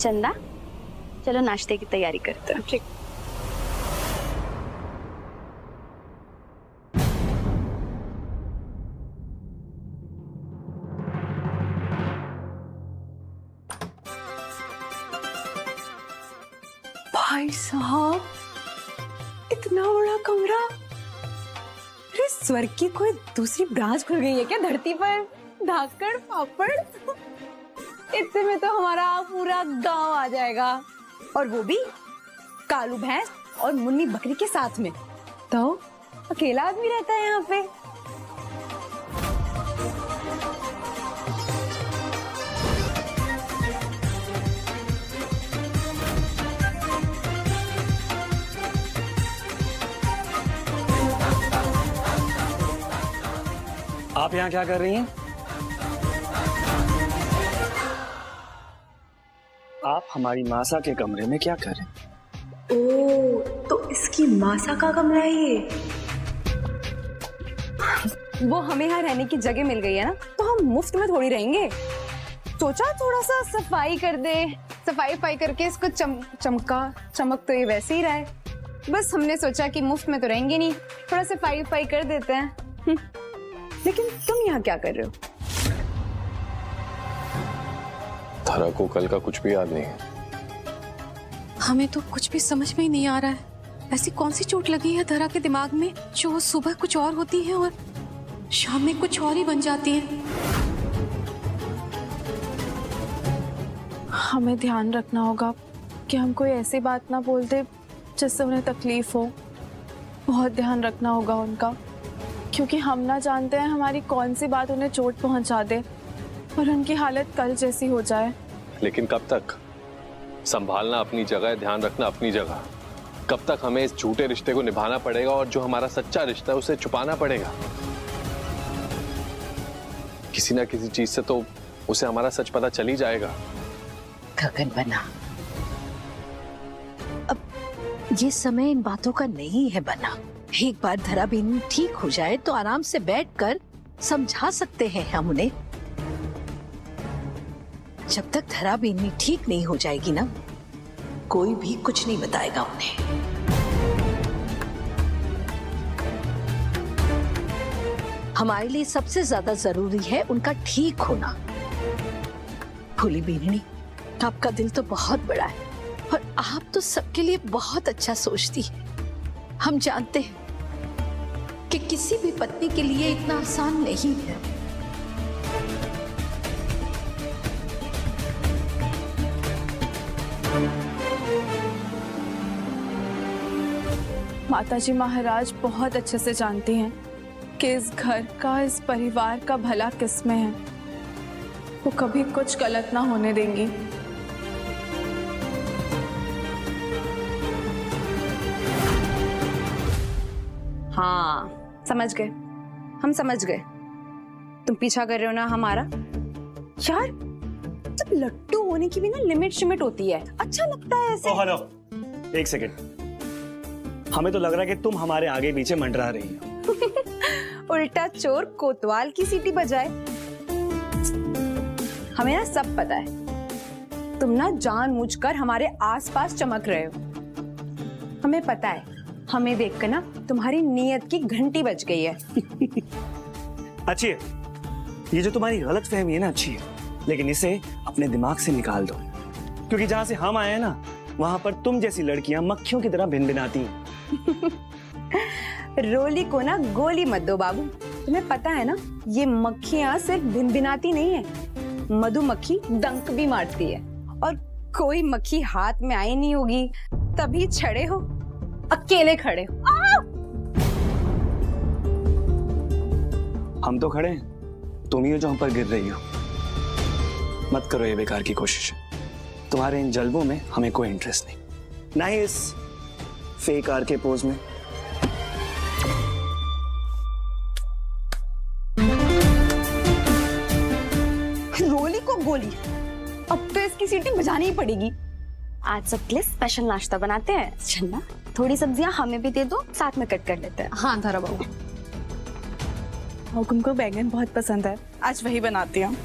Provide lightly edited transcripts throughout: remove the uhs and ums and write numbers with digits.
चंदा, चलो नाश्ते की तैयारी करते हैं। ठीक। भाई साहब, इतना बड़ा कमरा! अरे स्वर्ग की कोई दूसरी ब्रांच खुल गई है क्या धरती पर? धाकड़ पापड़! इतने में तो हमारा पूरा गांव आ जाएगा, और वो भी कालू भैंस और मुन्नी बकरी के साथ में। तो अकेला आदमी रहता है यहाँ पे। आप यहाँ क्या कर रही हैं? आप हमारी मासा के कमरे में क्या कर रहे हैं? ओह, तो इसकी मासा का कमरा है ये। वो हमें यहाँ रहने की जगह मिल गई है ना, तो हम मुफ्त में थोड़ी रहेंगे। सोचा थोड़ा सा सफाई कर दे, सफाई करके इसको चमक तो ये वैसे ही रहा है। बस हमने सोचा कि मुफ्त में तो रहेंगे नहीं, थोड़ा सफाई कर देते हैं। लेकिन तुम यहाँ क्या कर रहे हो? धरा को कल का कुछ भी याद नहीं है। हमें तो कुछ भी समझ में ही नहीं आ रहा है। ऐसी कौन सी चोट लगी है धरा के दिमाग में जो सुबह कुछ और होती है और शाम में कुछ और ही बन जाती है। हमें ध्यान रखना होगा कि हम कोई ऐसी बात ना बोल दे जिससे उन्हें तकलीफ हो। बहुत ध्यान रखना होगा उनका, क्योंकि हम ना जानते हैं हमारी कौन सी बात उन्हें चोट पहुंचा दे और उनकी हालत कल जैसी हो जाए। लेकिन कब तक? संभालना अपनी जगह, ध्यान रखना अपनी जगह। कब तक हमें इस झूठे रिश्ते को निभाना पड़ेगा और जो हमारा सच्चा रिश्ता है उसे छुपाना पड़ेगा? किसी ना किसी चीज से तो उसे हमारा सच पता चल ही जाएगा। गगन बना, अब ये समय इन बातों का नहीं है बना। एक बार धरा बेनी ठीक हो जाए तो आराम से बैठकर समझा सकते हैं हम उन्हें। जब तक धरा बेनी ठीक नहीं हो जाएगी ना, कोई भी कुछ नहीं बताएगा उन्हें। हमारे लिए सबसे ज्यादा जरूरी है उनका ठीक होना। भोली बेनी, आपका दिल तो बहुत बड़ा है और आप तो सबके लिए बहुत अच्छा सोचती है। हम जानते हैं कि किसी भी पत्नी के लिए इतना आसान नहीं है। माताजी महाराज बहुत अच्छे से जानती हैं कि इस घर का, इस परिवार का भला किसमें है। वो कभी कुछ गलत ना होने देंगी। हाँ, समझ गए, हम समझ गए। तुम पीछा कर रहे हो ना हमारा। यार, जब लट्टू होने की भी ना लिमिट शिमिट होती है। अच्छा लगता है ऐसे। हेलो, एक सेकंड। हमें तो लग रहा है कि तुम हमारे आगे पीछे मंडरा रही हो। उल्टा चोर कोतवाल की सीटी बजाए। हमें ना सब पता है, तुम ना जानबूझकर हमारे आसपास चमक रहे हो। हमें पता है, हमें देखकर ना तुम्हारी नीयत की घंटी बज गई है। अच्छी है, ये जो तुम्हारी गलतफहमी है ना अच्छी है, लेकिन इसे अपने दिमाग से निकाल दो, क्योंकि जहां से हम आए हैं ना, वहां पर तुम जैसी लड़कियां मक्खियों की तरह भिनभिनाती हैं। रोली को ना गोली मत दो बाबू। तुम्हें पता है ना, ये मक्खियां सिर्फ भिनभिनाती नहीं है, मधुमक्खी डंक भी मारती है। और कोई मक्खी हाथ में आई नहीं होगी तभी छड़े हो, अकेले खड़े हो। हम तो खड़े हैं, तुम ही हो जो हम पर गिर रही हो। मत करो ये बेकार की कोशिश। तुम्हारे इन जलवों में हमें कोई इंटरेस्ट नहीं, ना ही इस फेक आर के पोज में। रोली को गोली, अब तो इसकी सीटी बजानी ही पड़ेगी। आज सबके लिए स्पेशल नाश्ता बनाते हैं। चंदा, थोड़ी सब्जियां हमें भी दे दो, साथ में कट कर लेते हैं। हाँ धरा बहू, हुकुम को बैंगन बहुत पसंद है, आज वही बनाती हूँ।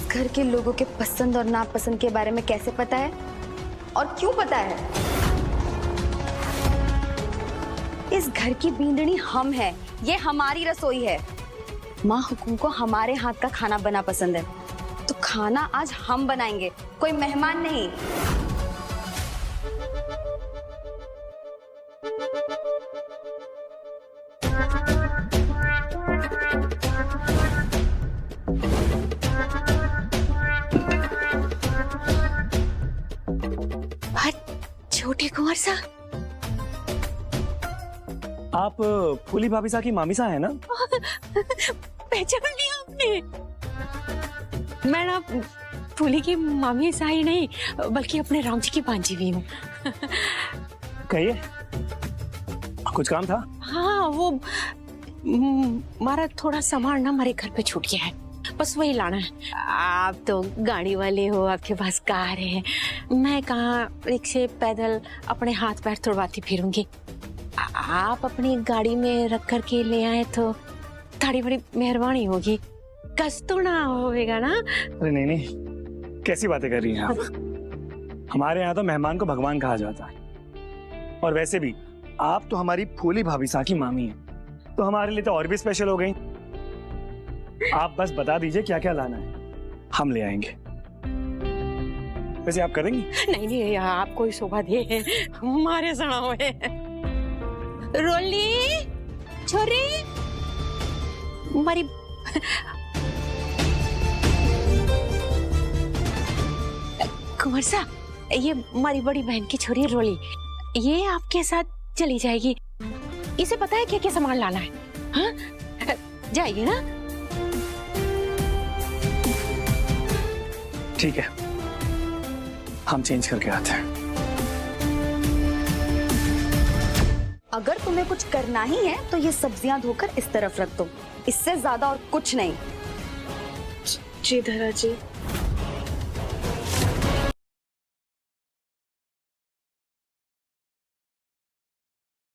घर के लोगों के पसंद और नापसंद के बारे में कैसे पता है और क्यों पता है? इस घर की बींदनी हम हैं, ये हमारी रसोई है। माँ हुकुम को हमारे हाथ का खाना बना पसंद है, तो खाना आज हम बनाएंगे, कोई मेहमान नहीं। छोटे कुंवर सा, आप फूली भाभी सा की मामी सा है ना? पहचान लिया आपने? मैं ना फूली की मामी सा ही नहीं, बल्कि अपने राम जी की भांजी भी हूँ। कहिए, कुछ काम था? हाँ, वो हमारा थोड़ा सामान ना हमारे घर पे छूट गया है, बस वही लाना है। आप तो गाड़ी वाले हो, आपके पास कार है, मैं कहाँ रिक्शे पैदल अपने हाथ पैर तुड़वाती फिरूंगी। आप अपनी गाड़ी में रख कर के ले आए तो थोड़ी बड़ी मेहरबानी होगी, कष्ट तो ना होएगा ना? अरे नहीं नहीं, कैसी बातें कर रही हैं आप? हमारे यहाँ तो मेहमान को भगवान कहा जाता है, और वैसे भी आप तो हमारी फूली भाभी सा की मामी हैं, तो हमारे लिए तो और भी स्पेशल हो गई। आप बस बता दीजिए क्या क्या लाना है, हम ले आएंगे। वैसे आप करेंगी? नहीं नहीं, आप कोई शोभा दे, हमारे सना हुए। रोली छोरी हमारी कुंवर सा, ये हमारी बड़ी बहन की छोरी रोली, ये आपके साथ चली जाएगी। इसे पता है क्या क्या सामान लाना है? हाँ, जाएगी ना? ठीक है, हम चेंज करके आते हैं। अगर तुम्हें कुछ करना ही है तो ये सब्जियां धोकर इस तरफ रख दो, इससे ज्यादा और कुछ नहीं। जी धरा जी।